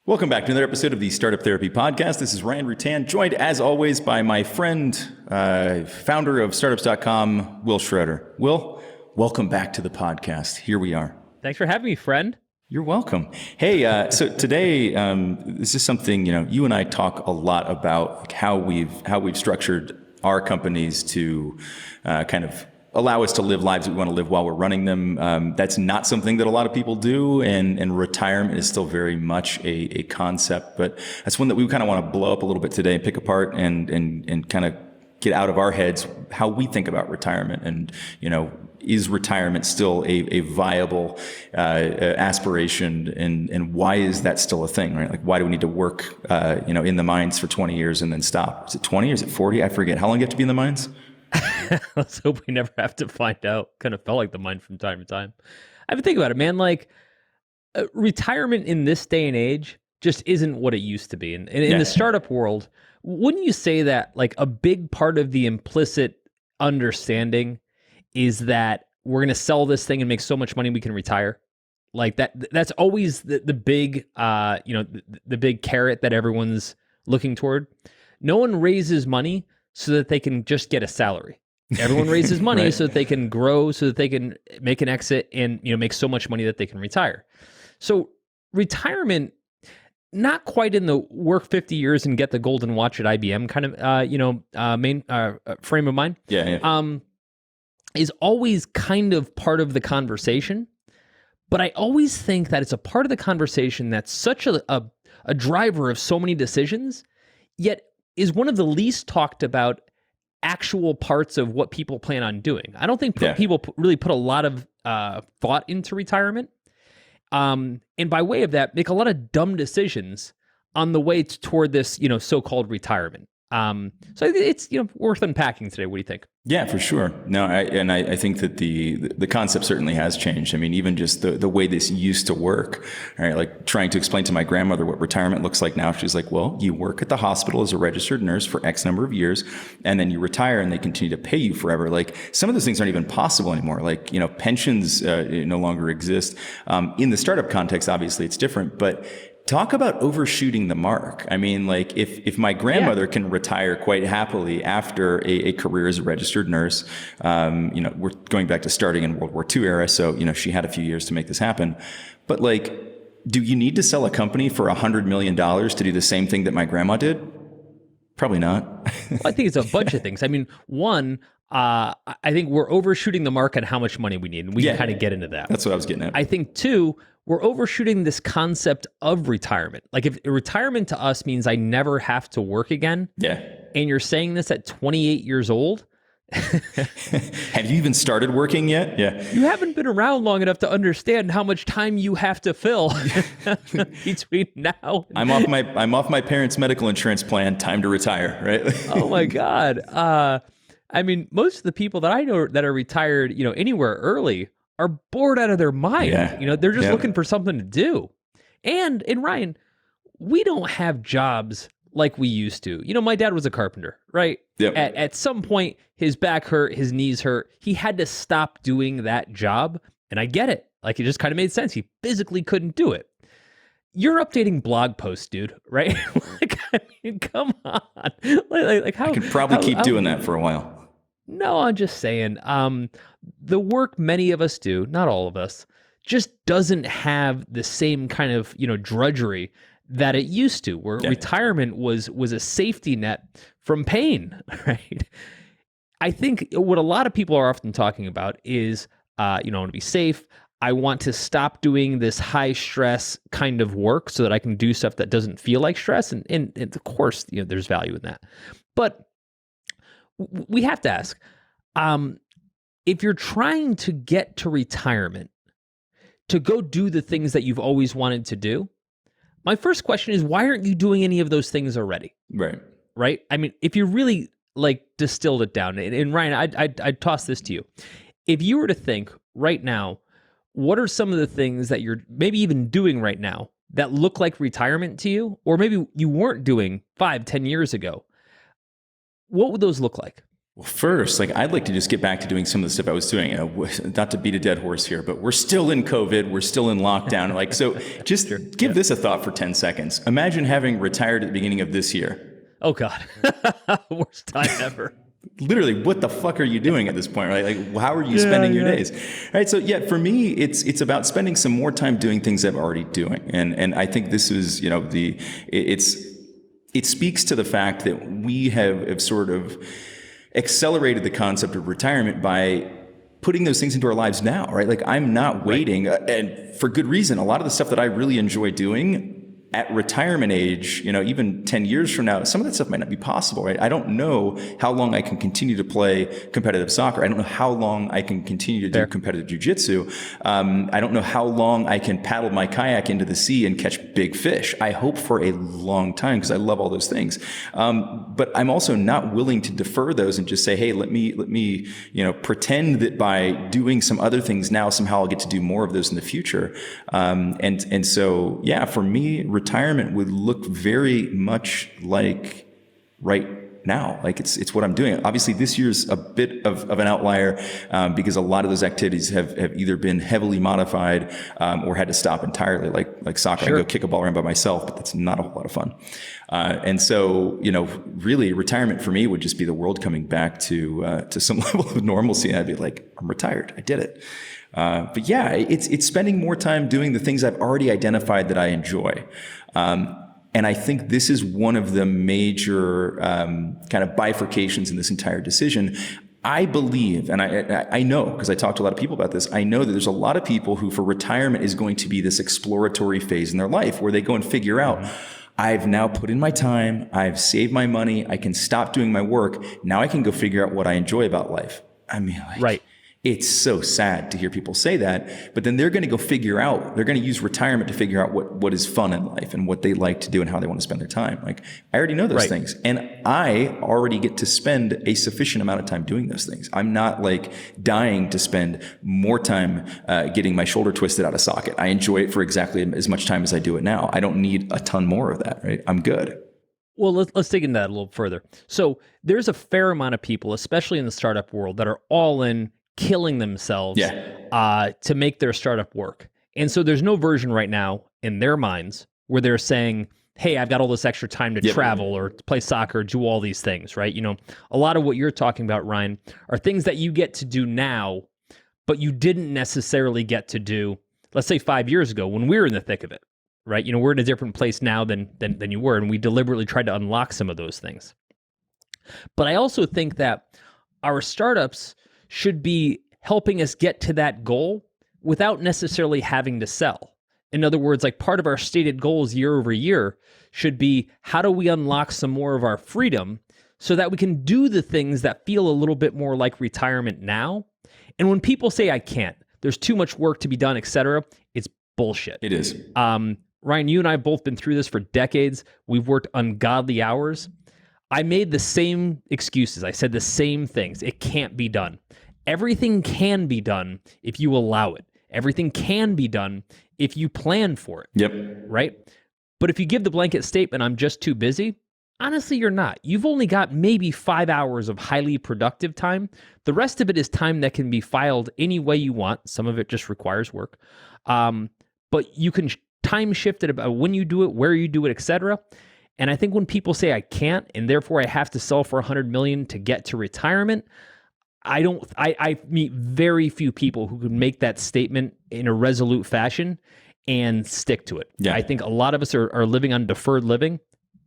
Welcome back to another episode of the Startup Therapy Podcast. This is Ryan Rutan, joined as always by my friend, founder of startups.com, Wil Schroter. Wil, welcome back to the podcast. Here we are. Thanks for having me, friend. You're welcome. Hey, so today, this is something, you and I talk a lot about, like how we've structured our companies to kind of allow us to live lives that we want to live while we're running them. That's not something that a lot of people do, and retirement is still very much a concept, but that's one that we kind of want to blow up a little bit today and pick apart and kind of get out of our heads how we think about retirement. And, is retirement still a viable aspiration, and why is that still a thing, right? Like, why do we need to work, in the mines for 20 years and then stop? Is it 20 or is it 40? I forget. How long do you have to be in the mines? Let's hope we never have to find out. Kind of felt like the mine from time to time. I've been thinking about it, man. Like, retirement in this day and age just isn't what it used to be. And in the startup world, wouldn't you say that like a big part of the implicit understanding is that we're going to sell this thing and make so much money we can retire? Like that's always the big, the big carrot that everyone's looking toward. No one raises money so that they can just get a salary. Everyone raises money right, so that they can grow, so that they can make an exit and make so much money that they can retire. So retirement, not quite in the work 50 years and get the golden watch at IBM kind of main frame of mind. Is always kind of part of the conversation. But I always think that it's a part of the conversation that's such a driver of so many decisions, yet is one of the least talked about actual parts of what people plan on doing. I don't think people really put a lot of thought into retirement. And by way of that, make a lot of dumb decisions on the way toward this, so-called retirement. So it's, worth unpacking today. What do you think? Yeah, for sure. No, I think that the concept certainly has changed. I mean, even just the way this used to work, right? Like trying to explain to my grandmother what retirement looks like now. She's like, well, you work at the hospital as a registered nurse for X number of years, and then you retire and they continue to pay you forever. Like some of those things aren't even possible anymore. Like, pensions no longer exist. In the startup context, obviously it's different, but talk about overshooting the mark. I mean, like if my grandmother can retire quite happily after a career as a registered nurse, we're going back to starting in World War II era. So, she had a few years to make this happen. But like, do you need to sell a company for $100 million to do the same thing that my grandma did? Probably not. Well, I think it's a bunch of things. I mean, one, I think we're overshooting the mark on how much money we need, and we can kind of get into that. That's what I was getting at. I think two, we're overshooting this concept of retirement. Like if retirement to us means I never have to work again. Yeah. And you're saying this at 28 years old. Have you even started working yet? Yeah. You haven't been around long enough to understand how much time you have to fill between now. I'm off my parents' medical insurance plan. Time to retire, right? Oh my God. I mean, most of the people that I know that are retired, anywhere early are bored out of their mind. Yeah. They're just looking for something to do. And Ryan, we don't have jobs like we used to. My dad was a carpenter, right? Yep. At some point, his back hurt, his knees hurt. He had to stop doing that job. And I get it. Like, it just kind of made sense. He physically couldn't do it. You're updating blog posts, dude, right? Like, I mean, come on. Like how, I could probably keep doing that for a while. No, I'm just saying, the work many of us do, not all of us, just doesn't have the same kind of, drudgery that it used to, where retirement was a safety net from pain, right? I think what a lot of people are often talking about is, I want to be safe. I want to stop doing this high stress kind of work so that I can do stuff that doesn't feel like stress. And of course, there's value in that. But we have to ask, if you're trying to get to retirement, to go do the things that you've always wanted to do, my first question is, why aren't you doing any of those things already? Right? I mean, if you really distilled it down, and Ryan, I'd toss this to you. If you were to think right now, what are some of the things that you're maybe even doing right now that look like retirement to you, or maybe you weren't doing 5-10 years ago? What would those look like? Well, first, like I'd like to just get back to doing some of the stuff I was doing. Not to beat a dead horse here, but we're still in COVID. We're still in lockdown. Like, so just give this a thought for 10 seconds. Imagine having retired at the beginning of this year. Oh God, worst time ever. Literally, what the fuck are you doing at this point, right? Like, how are you spending your days? Right. So yeah, for me, it's about spending some more time doing things I'm already doing. And I think this is, it speaks to the fact that we have sort of accelerated the concept of retirement by putting those things into our lives now, right? Like I'm not waiting, and for good reason. A lot of the stuff that I really enjoy doing at retirement age, even 10 years from now, some of that stuff might not be possible, right? I don't know how long I can continue to play competitive soccer. I don't know how long I can continue to do competitive jujitsu. I don't know how long I can paddle my kayak into the sea and catch big fish. I hope for a long time because I love all those things. But I'm also not willing to defer those and just say, hey, let me, pretend that by doing some other things now, somehow I'll get to do more of those in the future. And so, yeah, for me, retirement would look very much like right now. Like it's what I'm doing. Obviously, this year's a bit of an outlier because a lot of those activities have either been heavily modified or had to stop entirely. Like soccer, I go kick a ball around by myself, but that's not a whole lot of fun. And so, really, retirement for me would just be the world coming back to some level of normalcy. And I'd be like, I'm retired. I did it. But yeah, it's spending more time doing the things I've already identified that I enjoy. And I think this is one of the major kind of bifurcations in this entire decision. I believe, and I know, because I talked to a lot of people about this, I know that there's a lot of people who for retirement is going to be this exploratory phase in their life where they go and figure out, I've now put in my time, I've saved my money, I can stop doing my work. Now I can go figure out what I enjoy about life. I mean, it's so sad to hear people say that, but then they're going to go figure out, they're going to use retirement to figure out what is fun in life and what they like to do and how they want to spend their time. Like, I already know those things, and I already get to spend a sufficient amount of time doing those things. I'm not like dying to spend more time getting my shoulder twisted out of socket. I enjoy it for exactly as much time as I do it now. I don't need a ton more of that, right? I'm good. Well, let's dig into that a little further. So there's a fair amount of people, especially in the startup world, that are all in, killing themselves to make their startup work. And so there's no version right now in their minds where they're saying, hey, I've got all this extra time to travel or play soccer, do all these things, right? A lot of what you're talking about, Ryan, are things that you get to do now, but you didn't necessarily get to do, let's say 5 years ago when we were in the thick of it, right? We're in a different place now than you were, and we deliberately tried to unlock some of those things. But I also think that our startups should be helping us get to that goal without necessarily having to sell. In other words, like part of our stated goals year over year should be, how do we unlock some more of our freedom so that we can do the things that feel a little bit more like retirement now? And when people say, I can't, there's too much work to be done, etc., it's bullshit. It is. Ryan, you and I have both been through this for decades. We've worked ungodly hours. I made the same excuses. I said the same things. It can't be done. Everything can be done if you allow it. Everything can be done if you plan for it. Yep. Right? But if you give the blanket statement, I'm just too busy, honestly, you're not. You've only got maybe 5 hours of highly productive time. The rest of it is time that can be filed any way you want. Some of it just requires work. But you can time shift it about when you do it, where you do it, etc. And I think when people say I can't, and therefore I have to sell for $100 million to get to retirement, I meet very few people who can make that statement in a resolute fashion and stick to it. Yeah. I think a lot of us are living on deferred living,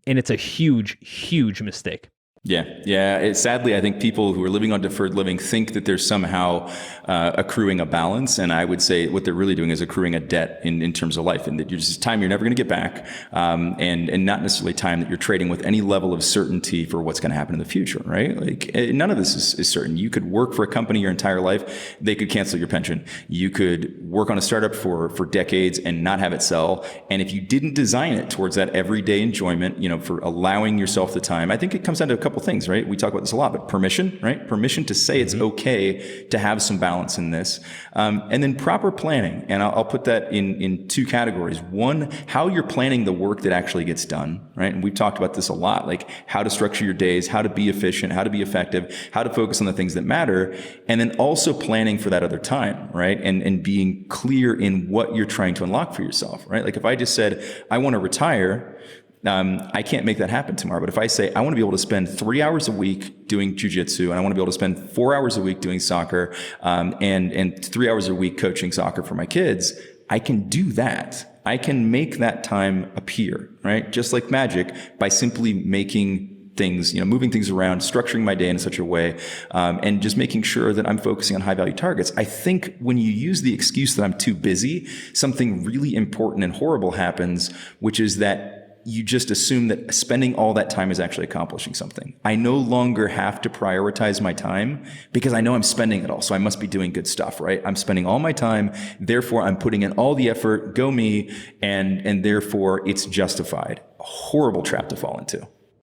and it's a huge, huge mistake. Yeah. Sadly, I think people who are living on deferred living think that they're somehow accruing a balance. And I would say what they're really doing is accruing a debt in terms of life, and that you're just time you're never going to get back, and not necessarily time that you're trading with any level of certainty for what's going to happen in the future, right? Like none of this is certain. You could work for a company your entire life. They could cancel your pension. You could work on a startup for decades and not have it sell. And if you didn't design it towards that everyday enjoyment, for allowing yourself the time, I think it comes down to a couple couple things, right? We talk about this a lot, but permission, right? Permission to say it's okay to have some balance in this. And then proper planning. And I'll put that in two categories. One, how you're planning the work that actually gets done, right? And we've talked about this a lot, like how to structure your days, how to be efficient, how to be effective, how to focus on the things that matter. And then also planning for that other time, right? And being clear in what you're trying to unlock for yourself, right? Like if I just said, I want to retire, I can't make that happen tomorrow. But if I say, I want to be able to spend 3 hours a week doing jujitsu, and I want to be able to spend 4 hours a week doing soccer, and 3 hours a week coaching soccer for my kids, I can do that. I can make that time appear, right? Just like magic, by simply making things, moving things around, structuring my day in such a way, and just making sure that I'm focusing on high value targets. I think when you use the excuse that I'm too busy, something really important and horrible happens, which is that you just assume that spending all that time is actually accomplishing something. I no longer have to prioritize my time because I know I'm spending it all. So I must be doing good stuff, right? I'm spending all my time. Therefore, I'm putting in all the effort, go me. And therefore it's justified. A horrible trap to fall into.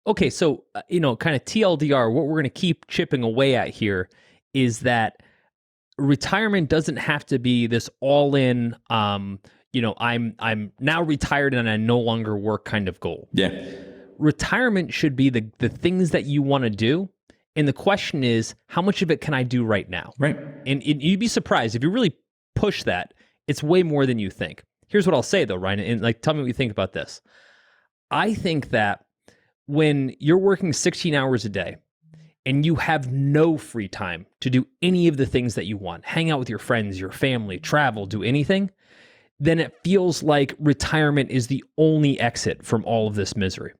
Okay, so, kind of TLDR, what we're going to keep chipping away at here is that retirement doesn't have to be this all-in, I'm now retired and I no longer work kind of goal. Yeah. Retirement should be the things that you want to do. And the question is, how much of it can I do right now? Right. And you'd be surprised if you really push that, it's way more than you think. Here's what I'll say though, Ryan, and tell me what you think about this. I think that when you're working 16 hours a day and you have no free time to do any of the things that you want, hang out with your friends, your family, travel, do anything, then it feels like retirement is the only exit from all of this misery.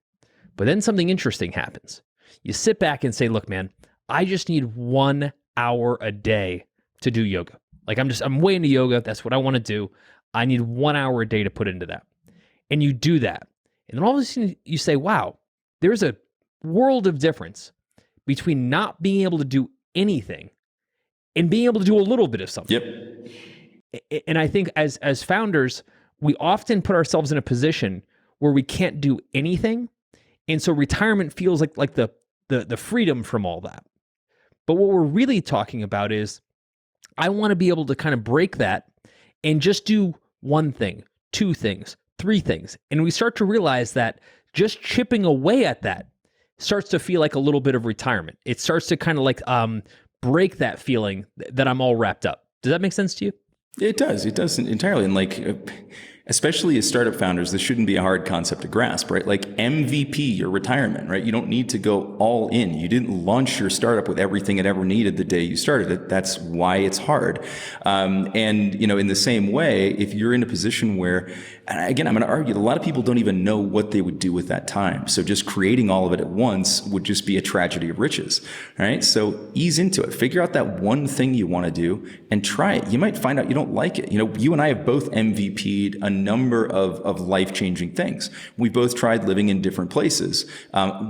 But then something interesting happens. You sit back and say, look, man, I just need 1 hour a day to do yoga. Like I'm way into yoga. That's what I want to do. I need 1 hour a day to put into that. And you do that. And then all of a sudden you say, wow, there's a world of difference between not being able to do anything and being able to do a little bit of something. Yep. And I think as founders, we often put ourselves in a position where we can't do anything. And so retirement feels like the freedom from all that. But what we're really talking about is I want to be able to kind of break that and just do one thing, two things, three things. And we start to realize that just chipping away at that starts to feel like a little bit of retirement. It starts to kind of break that feeling that I'm all wrapped up. Does that make sense to you? It does. It does entirely. And especially as startup founders, this shouldn't be a hard concept to grasp, right? Like MVP, your retirement, right? You don't need to go all in. You didn't launch your startup with everything it ever needed the day you started it. That's why it's hard. And, in the same way, if you're in a position where, and again, I'm going to argue that a lot of people don't even know what they would do with that time. So just creating all of it at once would just be a tragedy of riches, right? So ease into it. Figure out that one thing you want to do and try it. You might find out you don't like it. You and I have both MVP'd a number of life-changing things. We both tried living in different places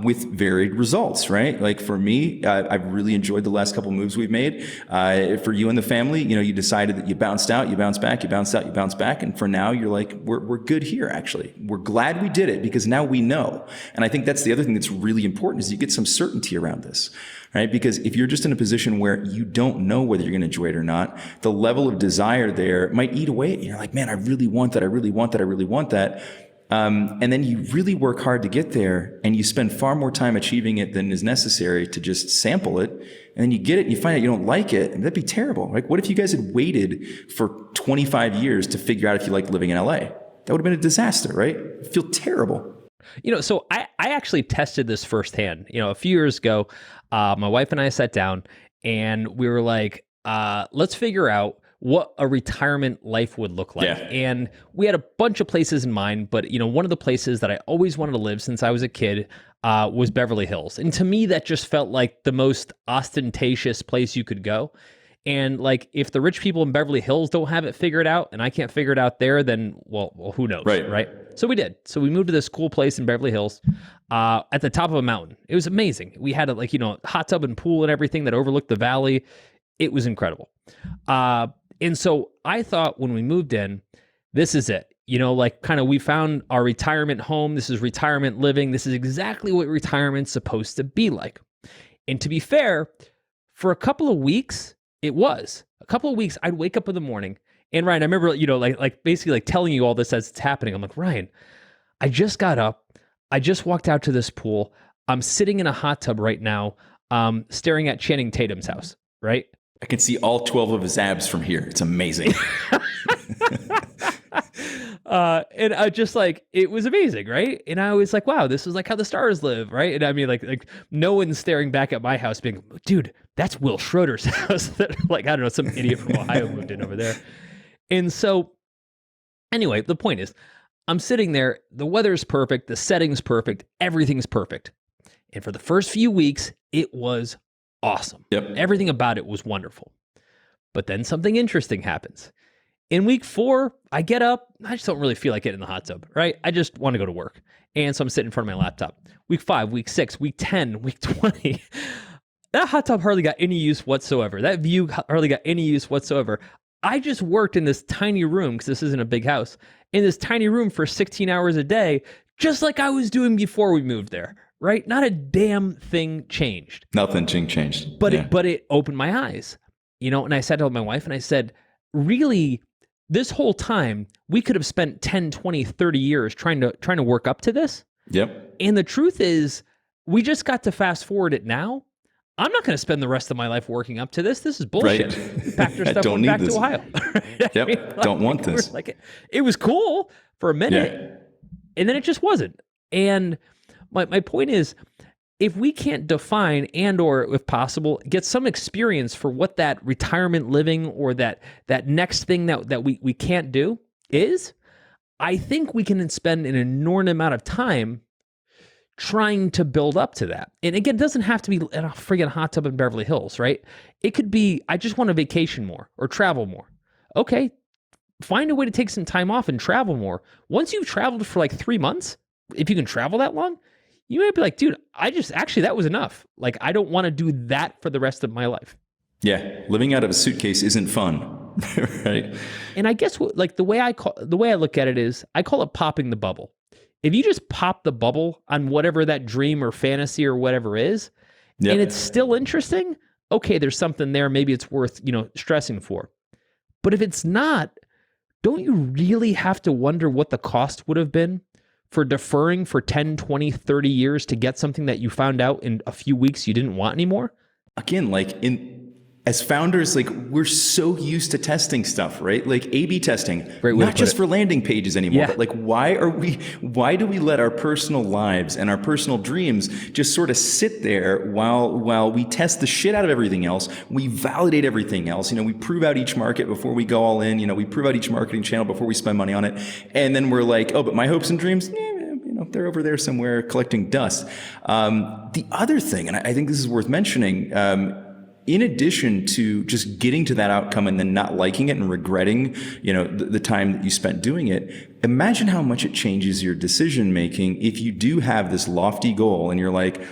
with varied results, right? Like for me, I've really enjoyed the last couple moves we've made. For you and the family, you decided that you bounced out, you bounced back, you bounced out, you bounced back. And for now, you're like, we're good here, actually. We're glad we did it because now we know. And I think that's the other thing that's really important is you get some certainty around this. Right? Because if you're just in a position where you don't know whether you're going to enjoy it or not, the level of desire there might eat away at you. You're like, man, I really want that. I really want that. I really want that. And then you really work hard to get there and you spend far more time achieving it than is necessary to just sample it. And then you get it and you find out you don't like it. And that'd be terrible. Like, what if you guys had waited for 25 years to figure out if you like living in LA? That would have been a disaster, right? It'd feel terrible. So I actually tested this firsthand. A few years ago, my wife and I sat down and we were like, let's figure out what a retirement life would look like. Yeah. And we had a bunch of places in mind, but one of the places that I always wanted to live since I was a kid was Beverly Hills. And to me, that just felt like the most ostentatious place you could go. And if the rich people in Beverly Hills don't have it figured out and I can't figure it out there, then, well, who knows, right? So we did. So we moved to this cool place in Beverly Hills at the top of a mountain. It was amazing. We had a hot tub and pool and everything that overlooked the valley. It was incredible. And so I thought when we moved in, this is it. like kind of we found our retirement home. This is retirement living. This is exactly what retirement's supposed to be like. And to be fair, for a couple of weeks, it was. A couple of weeks, I'd wake up in the morning. And Ryan, I remember, like basically like telling you all this as it's happening. I'm like, Ryan, I just got up. I just walked out to this pool. I'm sitting in a hot tub right now, staring at Channing Tatum's house, right? I can see all 12 of his abs from here. It's amazing. And I just like, it was amazing, right? And I was like, wow, this is like how the stars live, right? And I mean, like no one's staring back at my house being, dude, that's Wil Schroter's house. That like, I don't know, some idiot from Ohio moved in over there. And so anyway, the point is, I'm sitting there, the weather's perfect, the setting's perfect, everything's perfect. And for the first few weeks, it was awesome. Yep. Everything about it was wonderful. But then something interesting happens. In week 4, I get up. I just don't really feel like getting in the hot tub, right? I just want to go to work. And so I'm sitting in front of my laptop. Week 5, week 6, week 10, week 20. That hot tub hardly got any use whatsoever. That view hardly got any use whatsoever. I just worked in this tiny room, because this isn't a big house, in this tiny room for 16 hours a day, just like I was doing before we moved there, right? Not a damn thing changed. Nothing changed. But it opened my eyes, and I sat down with my wife and I said, really, this whole time, we could have spent 10, 20, 30 years trying to work up to this. Yep. And the truth is, we just got to fast forward it now. I'm not going to spend the rest of my life working up to this. This is bullshit. Right. Packed our stuff, went back to Ohio. Yep. Don't want this. It was cool for a minute, and then it just wasn't. And my point is, if we can't define and or, if possible, get some experience for what that retirement living or that next thing that we can't do is, I think we can spend an inordinate amount of time trying to build up to that. And again, it doesn't have to be in a friggin' hot tub in Beverly Hills, right? It could be, I just want to vacation more or travel more. Okay, find a way to take some time off and travel more. Once you've traveled for like 3 months, if you can travel that long, you might be like, dude, that was enough. Like, I don't want to do that for the rest of my life. Yeah, living out of a suitcase isn't fun, right? And I guess the way I look at it is, I call it popping the bubble. If you just pop the bubble on whatever that dream or fantasy or whatever is, and it's still interesting, okay, there's something there. Maybe it's worth, stressing for. But if it's not, don't you really have to wonder what the cost would have been for deferring for 10, 20, 30 years to get something that you found out in a few weeks you didn't want anymore? Again, as founders, we're so used to testing stuff, right? Like A/B testing, not just for landing pages anymore, but why do we let our personal lives and our personal dreams just sort of sit there while we test the shit out of everything else? We validate everything else. We prove out each market before we go all in. We prove out each marketing channel before we spend money on it. And then we're like, oh, but my hopes and dreams, they're over there somewhere collecting dust. The other thing, and I think this is worth mentioning, in addition to just getting to that outcome and then not liking it and regretting, the time that you spent doing it, imagine how much it changes your decision making if you do have this lofty goal and you're like,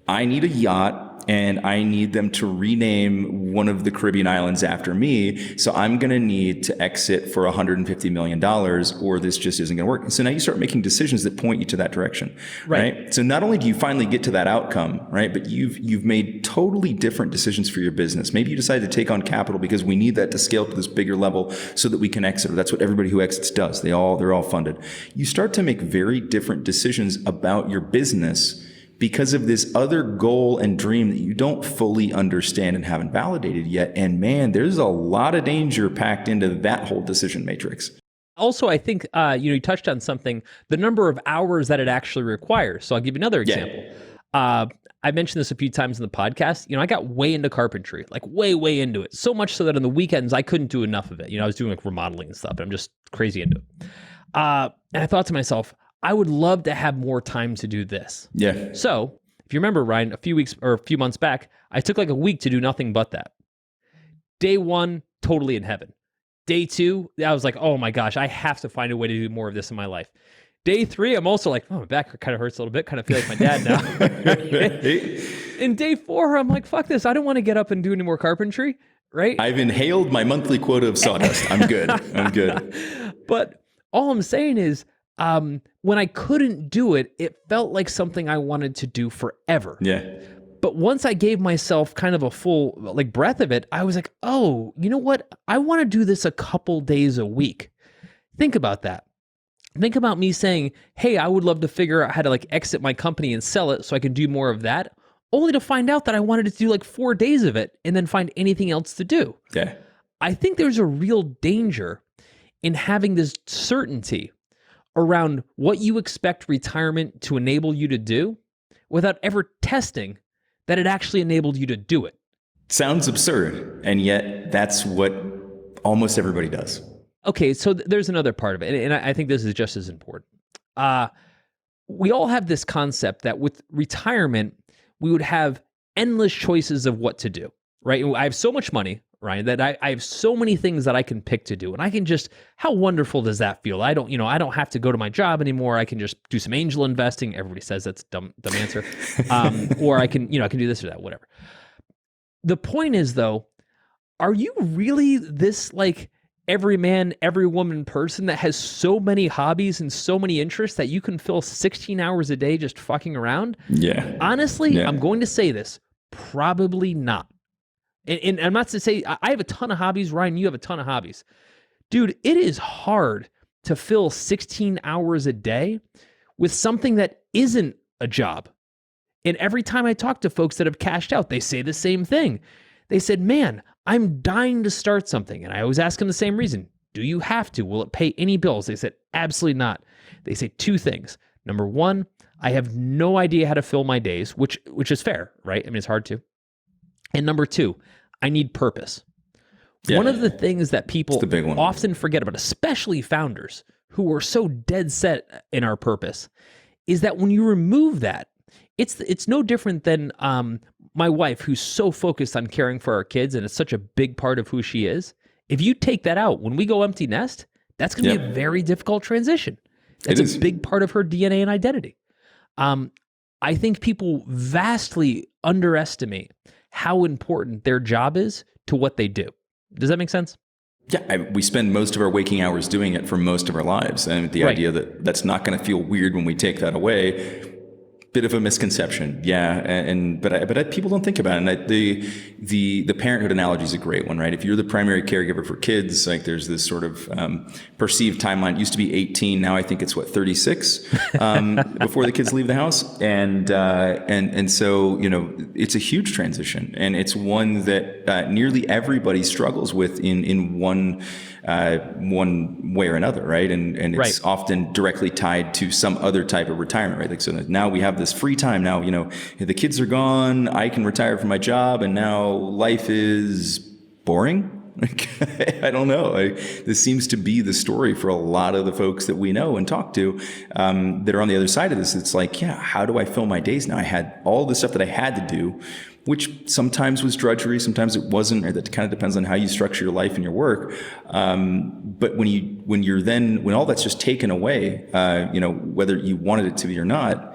I need a yacht and I need them to rename one of the Caribbean islands after me. So I'm going to need to exit for $150 million or this just isn't going to work. So now you start making decisions that point you to that direction, right? So not only do you finally get to that outcome, right, but you've made totally different decisions for your business. Maybe you decided to take on capital because we need that to scale to this bigger level so that we can exit. That's what everybody who exits does. They're all funded. You start to make very different decisions about your business because of this other goal and dream that you don't fully understand and haven't validated yet. And man, there's a lot of danger packed into that whole decision matrix. Also, I think, you touched on something, the number of hours that it actually requires. So I'll give you another example. I mentioned this a few times in the podcast. I got way into carpentry, like way into it. So much so that on the weekends, I couldn't do enough of it. I was doing remodeling and stuff, and I'm just crazy into it. And I thought to myself, I would love to have more time to do this. Yeah. So if you remember, Ryan, a few months back, I took like a week to do nothing but that. Day 1, totally in heaven. Day 2, I was like, oh my gosh, I have to find a way to do more of this in my life. Day 3, I'm also like, oh, my back kind of hurts a little bit. Kind of feel like my dad now. In day 4, I'm like, fuck this. I don't want to get up and do any more carpentry, right? I've inhaled my monthly quota of sawdust. I'm good. I'm good. But all I'm saying is, when I couldn't do it, it felt like something I wanted to do forever. Yeah. But once I gave myself kind of a full like breath of it, I was like, oh, you know what? I want to do this a couple days a week. Think about that. Think about me saying, hey, I would love to figure out how to like exit my company and sell it so I can do more of that, only to find out that I wanted to do like 4 days of it and then find anything else to do. Yeah. I think there's a real danger in having this certainty around what you expect retirement to enable you to do without ever testing that it actually enabled you to do it. Sounds absurd, and yet that's what almost everybody does. Okay, so there's another part of it, and I think this is just as important. We all have this concept that with retirement, we would have endless choices of what to do, right? I have so much money, Ryan, that I have so many things that I can pick to do, and I can just, how wonderful does that feel? I don't have to go to my job anymore. I can just do some angel investing. Everybody says that's a dumb answer. Or I can do this or that, whatever. The point is though, are you really this like every man, every woman person that has so many hobbies and so many interests that you can fill 16 hours a day just fucking around? Yeah. Honestly, Yeah. I'm going to say this, probably not. And I'm not to say, I have a ton of hobbies, Ryan, you have a ton of hobbies. Dude, it is hard to fill 16 hours a day with something that isn't a job. And every time I talk to folks that have cashed out, they say the same thing. They said, man, I'm dying to start something. And I always ask them the same reason. Do you have to? Will it pay any bills? They said, absolutely not. They say 2 things. Number 1, I have no idea how to fill my days, which is fair, right? I mean, it's hard to. And number 2, I need purpose. Yeah. One of the things that people the big one. often forget about, especially founders who are so dead set in our purpose, is that when you remove that, it's no different than my wife, who's so focused on caring for our kids, and it's such a big part of who she is. If you take that out, when we go empty nest, that's going to be a very difficult transition. That's a big part of her DNA and identity. I think people vastly underestimate how important their job is to what they do. Does that make sense? Yeah, we spend most of our waking hours doing it for most of our lives. And the idea that that's not going to feel weird when we take that away, bit of a misconception. Yeah. But people don't think about it. And the parenthood analogy is a great one, right? If you're the primary caregiver for kids, like there's this sort of perceived timeline. It used to be 18. Now I think it's 36 before the kids leave the house. And so, it's a huge transition, and it's one that nearly everybody struggles with in one way or another, right? And it's often directly tied to some other type of retirement, right? Like, so now we have this free time. Now, the kids are gone, I can retire from my job, and now life is boring. Like, I don't know. This seems to be the story for a lot of the folks that we know and talk to that are on the other side of this. It's like, yeah, how do I fill my days now? I had all the stuff that I had to do, which sometimes was drudgery, sometimes it wasn't, or that kind of depends on how you structure your life and your work. But when all that's just taken away, whether you wanted it to be or not,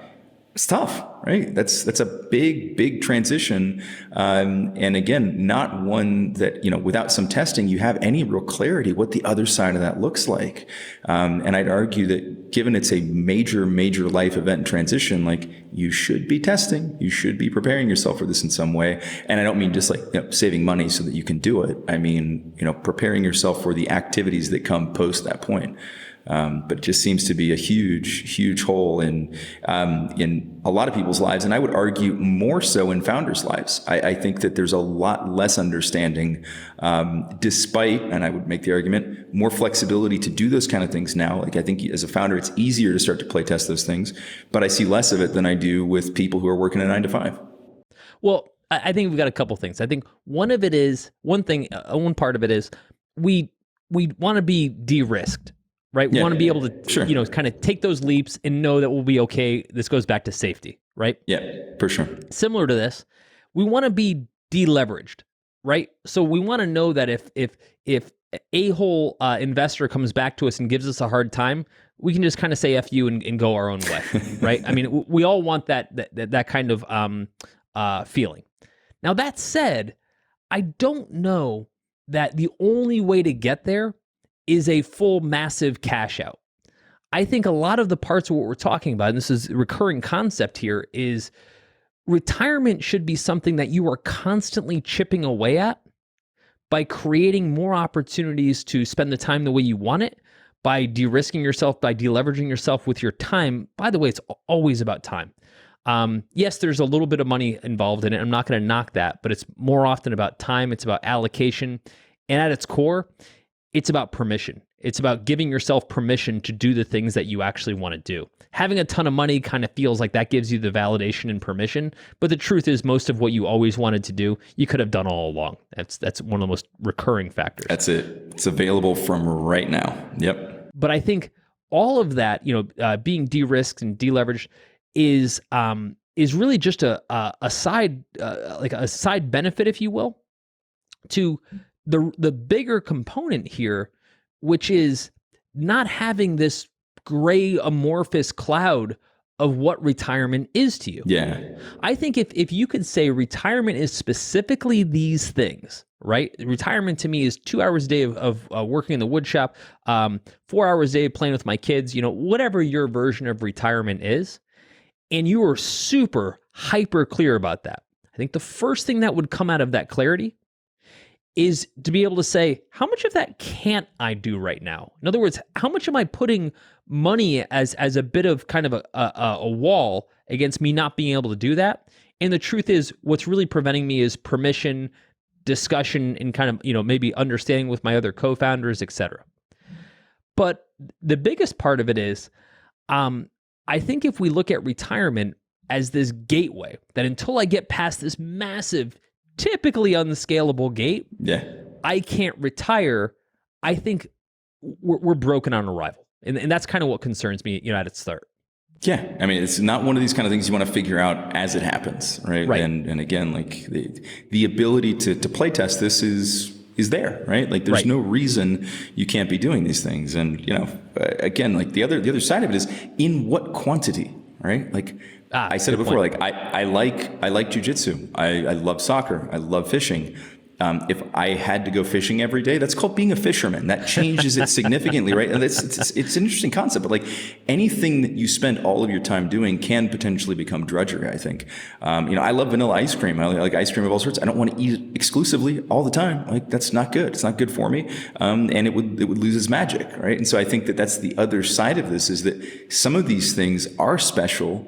it's tough, right? That's a big transition. And again, not one that, without some testing, you have any real clarity what the other side of that looks like. And I'd argue that given it's a major life event and transition, like you should be testing, you should be preparing yourself for this in some way. And I don't mean just like saving money so that you can do it. I mean, preparing yourself for the activities that come post that point. But it just seems to be a huge hole in a lot of people's lives. And I would argue more so in founders' lives. I think that there's a lot less understanding, despite, and I would make the argument, more flexibility to do those kind of things now. Like, I think as a founder, it's easier to start to play test those things, but I see less of it than I do with people who are working a 9 to 5. Well, I think we've got a couple things. I think one part of it is we want to be de-risked. Right? We want to be able to, kind of take those leaps and know that we'll be okay. This goes back to safety, right? Yeah, for sure. Similar to this, we want to be deleveraged, right? So we want to know that if a-hole investor comes back to us and gives us a hard time, we can just kind of say F you and go our own way, right? I mean, we all want that kind of feeling. Now, that said, I don't know that the only way to get there is a full massive cash out, I think a lot of the parts of what we're talking about, and this is a recurring concept here, is retirement should be something that you are constantly chipping away at by creating more opportunities to spend the time the way you want it, by de-risking yourself, by deleveraging yourself with your time. By the way, it's always about time. Yes, there's a little bit of money involved in it. I'm not going to knock that, but it's more often about time. It's about allocation. And at its core, it's about permission. It's about giving yourself permission to do the things that you actually want to do. Having a ton of money kind of feels like that gives you the validation and permission. But the truth is, most of what you always wanted to do, you could have done all along. That's one of the most recurring factors. That's it. It's available from right now. Yep. But I think all of that, being de-risked and deleveraged is really just a side like a side benefit, if you will, to the bigger component here, which is not having this gray amorphous cloud of what retirement is to you. Yeah. I think if you could say retirement is specifically these things, right? Retirement to me is 2 hours a day of working in the wood shop, 4 hours a day playing with my kids, whatever your version of retirement is. And you are super hyper clear about that. I think the first thing that would come out of that clarity is to be able to say, how much of that can't I do right now? In other words, how much am I putting money as a bit of kind of a wall against me not being able to do that? And the truth is, what's really preventing me is permission, discussion, and kind of, maybe understanding with my other co-founders, et cetera. But the biggest part of it is, I think if we look at retirement as this gateway, that until I get past this massive, typically unscalable gate, I can't retire. I think we're broken on arrival. And that's kind of what concerns me, at its start. Yeah. I mean, it's not one of these kind of things you want to figure out as it happens, right? Right. And again, like the ability to play test this is there, right? Like there's no reason you can't be doing these things. And, again, like the other side of it is in what quantity, right? Like I said it before, like I like jujitsu. I love soccer. I love fishing. If I had to go fishing every day, that's called being a fisherman. That changes it significantly, right? And it's an interesting concept, but like anything that you spend all of your time doing can potentially become drudgery, I think. I love vanilla ice cream. I like ice cream of all sorts. I don't want to eat it exclusively all the time. Like that's not good. It's not good for me. And it would lose its magic, right? And so I think that's the other side of this, is that some of these things are special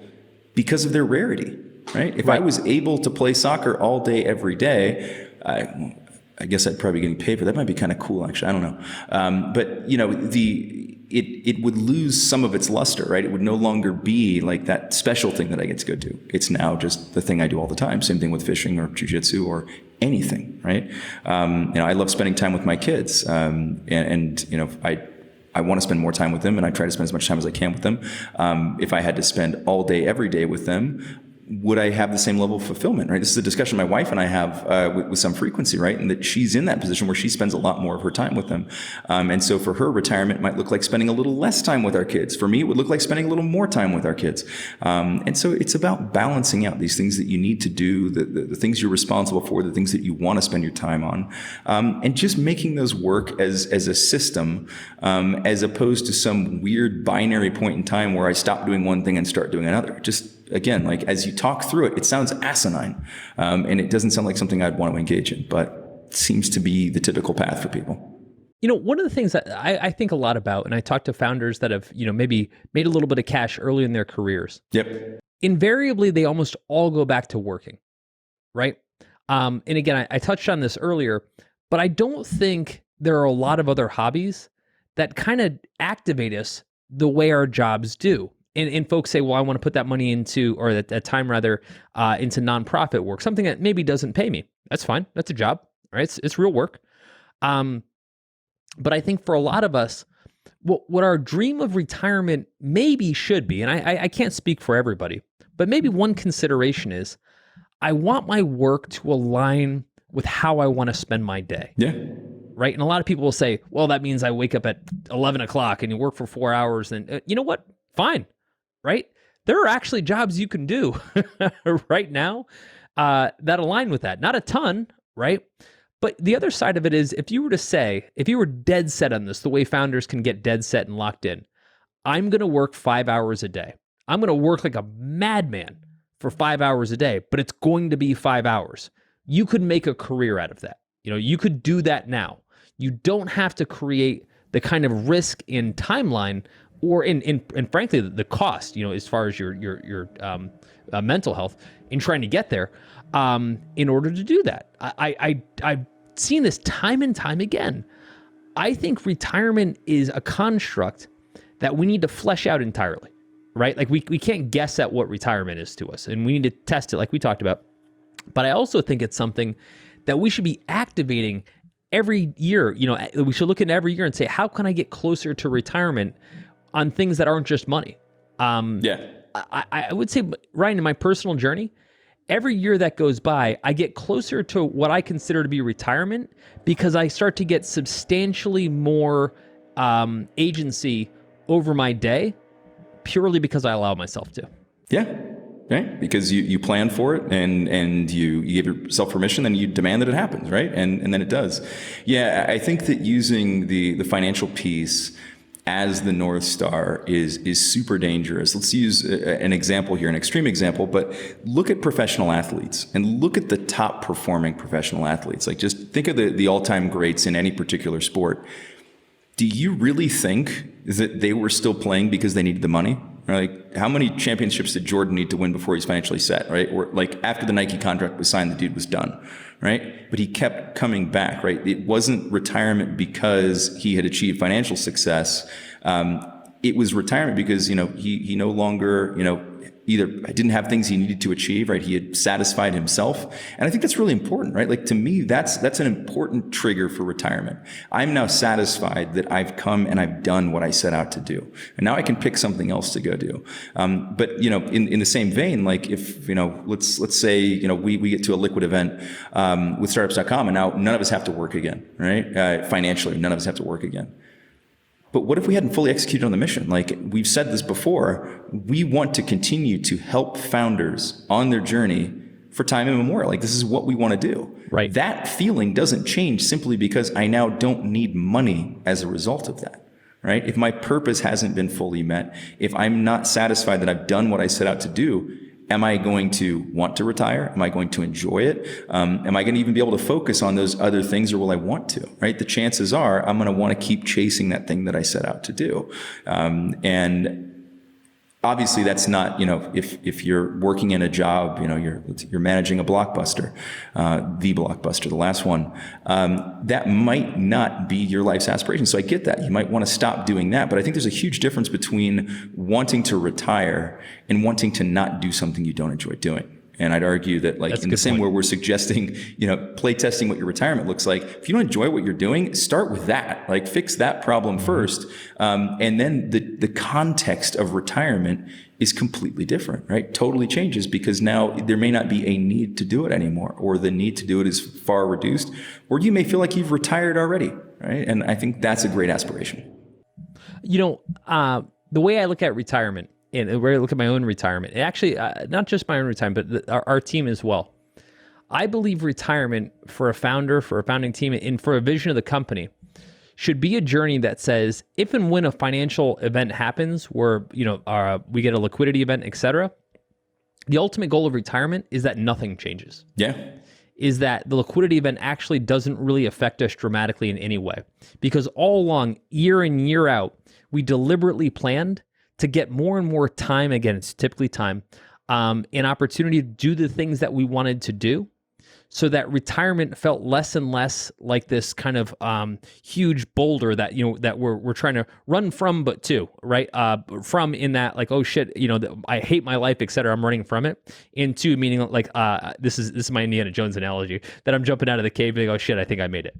because of their rarity, right? If I was able to play soccer all day, every day, I guess I'd probably be getting paid for that. Might be kind of cool, actually. I don't know. But it would lose some of its luster, right? It would no longer be like that special thing that I get to go do. It's now just the thing I do all the time. Same thing with fishing or jujitsu or anything, right? I love spending time with my kids, and I want to spend more time with them, and I try to spend as much time as I can with them. If I had to spend all day, every day with them, would I have the same level of fulfillment, right? This is a discussion my wife and I have with some frequency, right? And that she's in that position where she spends a lot more of her time with them. And so for her, retirement might look like spending a little less time with our kids. For me, it would look like spending a little more time with our kids. And so it's about balancing out these things that you need to do, the things you're responsible for, the things that you want to spend your time on, and just making those work as a system, as opposed to some weird binary point in time where I stop doing one thing and start doing another. Just again, like as you talk through it, it sounds asinine, and it doesn't sound like something I'd want to engage in, but it seems to be the typical path for people. One of the things that I think a lot about, and I talk to founders that have, maybe made a little bit of cash early in their careers. Yep. Invariably, they almost all go back to working, right? And again, I touched on this earlier, but I don't think there are a lot of other hobbies that kind of activate us the way our jobs do. And folks say, well, I want to put that money into, or that time rather, into nonprofit work, something that maybe doesn't pay me. That's fine. That's a job, right? It's real work. But I think for a lot of us, what our dream of retirement maybe should be, and I can't speak for everybody, but maybe one consideration is, I want my work to align with how I want to spend my day. Yeah. Right? And a lot of people will say, well, that means I wake up at 11 o'clock and you work for 4 hours. And you know what? Fine. Right? There are actually jobs you can do right now that align with that. Not a ton, right? But the other side of it is, if you were dead set on this, the way founders can get dead set and locked in, I'm going to work 5 hours a day. I'm going to work like a madman for 5 hours a day, but it's going to be 5 hours. You could make a career out of that. You could do that now. You don't have to create the kind of risk in timeline or in frankly the cost, as far as your mental health in trying to get there, in order to do that. I've seen this time and time again. I think retirement is a construct that we need to flesh out entirely, right? Like we can't guess at what retirement is to us, and we need to test it like we talked about. But I also think it's something that we should be activating every year. We should look at every year and say, how can I get closer to retirement on things that aren't just money? I would say, Ryan, in my personal journey, every year that goes by, I get closer to what I consider to be retirement because I start to get substantially more agency over my day purely because I allow myself to. Yeah. Right? Because you plan for it and you give yourself permission, then you demand that it happens, right? And then it does. Yeah, I think that using the financial piece as the North Star is super dangerous. Let's use an example here, an extreme example, but look at professional athletes and look at the top performing professional athletes. Like just think of the all-time greats in any particular sport. Do you really think that they were still playing because they needed the money? Like, how many championships did Jordan need to win before he's financially set, right? Or like after the Nike contract was signed, the dude was done, right? But he kept coming back, right? It wasn't retirement because he had achieved financial success. It was retirement because, he no longer, either didn't have things he needed to achieve, right? He had satisfied himself. And I think that's really important, right? Like to me, that's an important trigger for retirement. I'm now satisfied that I've come and I've done what I set out to do. And now I can pick something else to go do. But, in the same vein, like if, let's say, we get to a liquid event, with startups.com and now none of us have to work again, right? Financially, none of us have to work again. But what if we hadn't fully executed on the mission? Like we've said this before, we want to continue to help founders on their journey for time immemorial. Like this is what we want to do. Right. That feeling doesn't change simply because I now don't need money as a result of that. Right? If my purpose hasn't been fully met, if I'm not satisfied that I've done what I set out to do, am I going to want to retire? Am I going to enjoy it? Am I going to even be able to focus on those other things, or will I want to? Right? The chances are I'm going to want to keep chasing that thing that I set out to do. And obviously that's not, if you're working in a job, you're managing a blockbuster, the blockbuster, the last one, that might not be your life's aspiration. So I get that. You might want to stop doing that. But I think there's a huge difference between wanting to retire and wanting to not do something you don't enjoy doing. And I'd argue that like in the same way we're suggesting, play testing what your retirement looks like. If you don't enjoy what you're doing, start with that, like fix that problem first. And then the context of retirement is completely different, right? Totally changes because now there may not be a need to do it anymore, or the need to do it is far reduced, or you may feel like you've retired already, right? And I think that's a great aspiration. The way I look at retirement, and where I look at my own retirement, and actually not just my own retirement, but our team as well. I believe retirement for a founder, for a founding team, and for a vision of the company should be a journey that says, if and when a financial event happens where, we get a liquidity event, et cetera, the ultimate goal of retirement is that nothing changes. Yeah. Is that the liquidity event actually doesn't really affect us dramatically in any way. Because all along, year in, year out, we deliberately planned to get more and more time, again, it's typically time, an opportunity to do the things that we wanted to do, so that retirement felt less and less like this kind of huge boulder that that we're trying to run from, but to, right? From in that like, oh shit, I hate my life, et cetera, I'm running from it. Into meaning like this is my Indiana Jones analogy, that I'm jumping out of the cave and go, oh shit, I think I made it.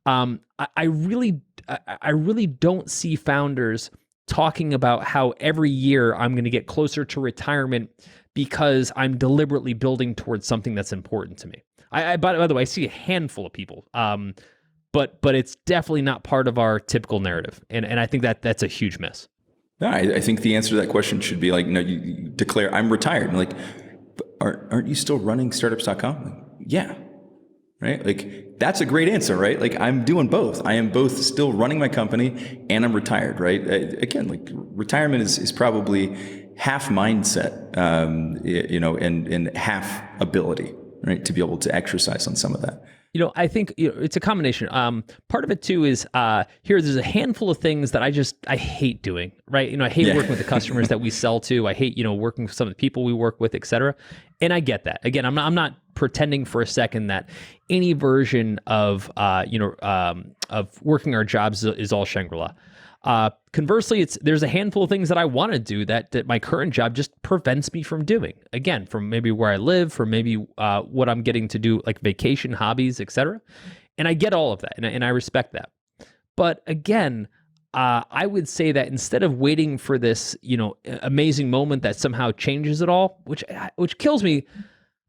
I really don't see founders talking about how every year I'm going to get closer to retirement because I'm deliberately building towards something that's important to me. By the way, I see a handful of people, but it's definitely not part of our typical narrative, and I think that's a huge miss. No, I think the answer to that question should be like, you declare I'm retired. And like, aren't you still running startups.com? Like, yeah. right? Like that's a great answer, right? Like I'm doing both. I am both still running my company and I'm retired, right? Again, like retirement is probably half mindset, and half ability, right? To be able to exercise on some of that. I think it's a combination. Part of it too is there's a handful of things that I hate doing, right? I hate working with the customers that we sell to. I hate, working with some of the people we work with, et cetera. And I get that. Again, I'm not pretending for a second that any version of working our jobs is all Shangri-La. Conversely, there's a handful of things that I want to do that my current job just prevents me from doing. Again, from maybe where I live, from maybe what I'm getting to do, like vacation, hobbies, etc. And I get all of that, and I respect that. But again, I would say that instead of waiting for this, amazing moment that somehow changes it all, which kills me.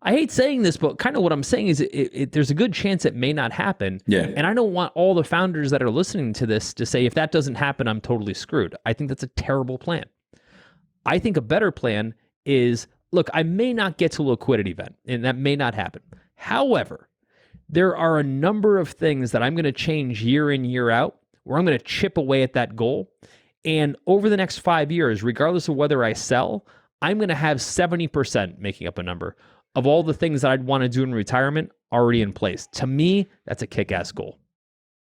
I hate saying this, but kind of what I'm saying is there's a good chance it may not happen. Yeah. And I don't want all the founders that are listening to this to say, if that doesn't happen, I'm totally screwed. I think that's a terrible plan. I think a better plan is, look, I may not get to a liquidity event, and that may not happen. However, there are a number of things that I'm going to change year in, year out, where I'm going to chip away at that goal. And over the next 5 years, regardless of whether I sell, I'm going to have 70%, making up a number, of all the things that I'd want to do in retirement already in place. To me, that's a kick-ass goal.